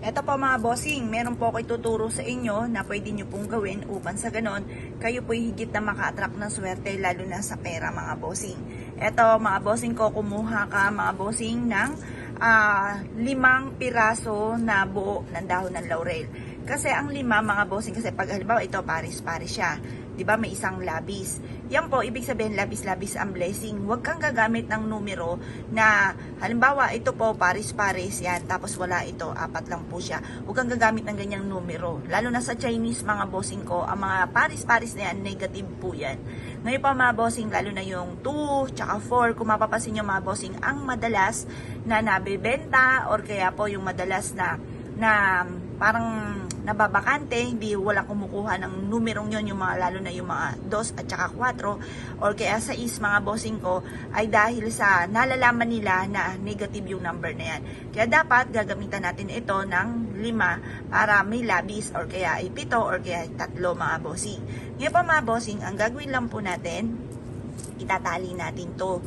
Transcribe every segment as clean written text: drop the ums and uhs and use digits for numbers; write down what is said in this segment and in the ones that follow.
Eto po mga bossing, meron po ako ituturo sa inyo na pwede nyo pong gawin upang sa ganon, kayo po'y higit na maka-attract ng swerte lalo na sa pera mga bossing. Eto mga bossing ko, kumuha ka mga bossing ng 5 piraso na buo ng dahon ng laurel. Kasi ang 5 mga bossing, kasi pag halimbawa ito paris-paris siya, di ba may isang labis. Yan po, ibig sabihin labis-labis ang blessing. Huwag kang gagamit ng numero na halimbawa ito po paris-paris yan, tapos wala ito, 4 lang po siya. Huwag kang gagamit ng ganyang numero. Lalo na sa Chinese mga bossing ko, ang mga paris-paris na yan, negative po yan. Ngayon pa mga bossing, lalo na yung 2, tsaka 4, kung mapapasin nyo mga bossing, ang madalas na nabibenta or kaya po yung madalas na parang nababakante, hindi wala kumukuha ng numerong yon, yung mga lalo na yung mga 2 at saka 4 or kaya 6 mga bossing ko, ay dahil sa nalalaman nila na negative yung number na yan. Kaya dapat gagamitan natin ito ng 5 para may labis or kaya ay 7 or kaya ay 3 mga bossing. Ngayon pa mga bossing, ang gagawin lang po natin, itatali natin to.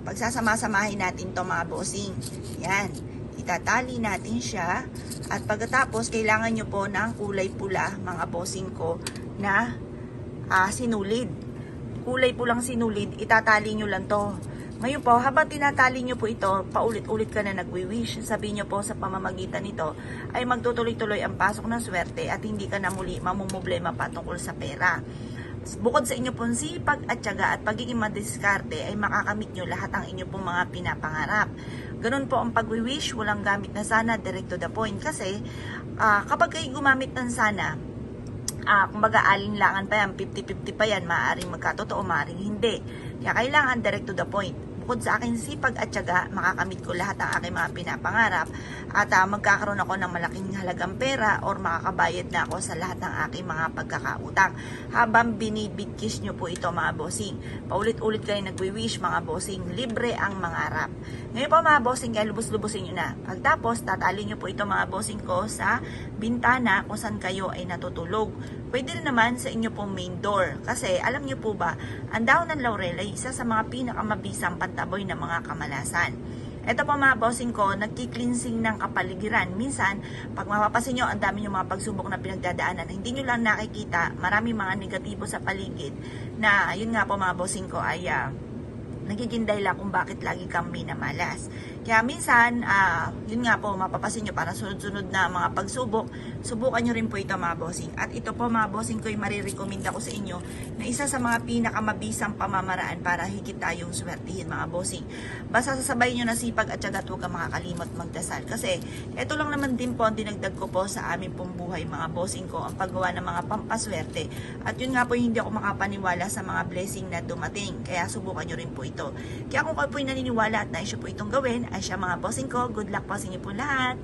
Pagsasama-samahin natin to mga bossing. Yan. Itatali natin siya at pagkatapos kailangan nyo po ng kulay pula mga bossing ko na sinulid. Kulay pulang sinulid, itatali nyo lang to. Ngayon po, habang tinatali nyo po ito, paulit-ulit ka na nagwi-wish. Sabihin nyo po sa pamamagitan nito ay magtutuloy-tuloy ang pasok ng swerte at hindi ka na muli mamumblema patungkol sa pera. Bukod sa inyo pong sipag at tiyaga at pagiging madiskarte ay makakamit nyo lahat ang inyo pong mga pinapangarap. Ganun po ang pag-wish, walang gamit na sana, direct to the point. Kasi kapag kayo gumamit ng sana, kumbaga alinlangan pa yan, 50-50 pa yan, maaaring magkatotoo, maaaring hindi. Kaya kailangan direct to the point. Bukod sa aking sipag at tiyaga, makakamit ko lahat ng aking mga pinapangarap at magkakaroon ako ng malaking halagang pera or makakabayad na ako sa lahat ng aking mga pagkakautang. Habang binibigkis nyo po ito mga bossing, paulit-ulit kayo nagwi-wish mga bossing, libre ang mangarap. Ngayon po mga bossing, kaya lubos-lubosin nyo na. Pagtapos, tatali nyo po ito mga bossing ko sa bintana kung saan kayo ay natutulog. Pwede rin naman sa inyo pong main door. Kasi alam nyo po ba, ang dahon ng laurel ay isa sa mga pinakamabisang pantaboy ng mga kamalasan. Ito po mga bossing ko, nagki-cleansing ng kapaligiran. Minsan, pag mapapasin nyo, ang dami yung mga pagsubok na pinagdadaanan na hindi nyo lang nakikita, maraming mga negatibo sa paligid na yun nga po mga bossing ko ay nagiging dahilan kung bakit lagi kang minamalas. Kaya minsan, yun nga po, mapapasin nyo para sunod-sunod na mga pagsubok, subukan nyo rin po ito mga bossing. At ito po mga bossing ko, marirecommend ako sa inyo na isa sa mga pinakamabisang pamamaraan para higit tayong swertihin mga bossing. Basta sasabayin nyo na sipag at tiyaga at huwag kang makakalimot magdasal. Kasi ito lang naman din po ang dinagdag ko po sa aming pong buhay mga bossing ko, ang paggawa ng mga pampaswerte. At yun nga po, hindi ako makapaniwala sa mga blessing na dumating. Kaya subukan nyo rin po ito. Kaya kung kayo po'y naniniwala at naisyo po itong gawin, ay siya mga bossing ko, good luck po sa inyo po lahat.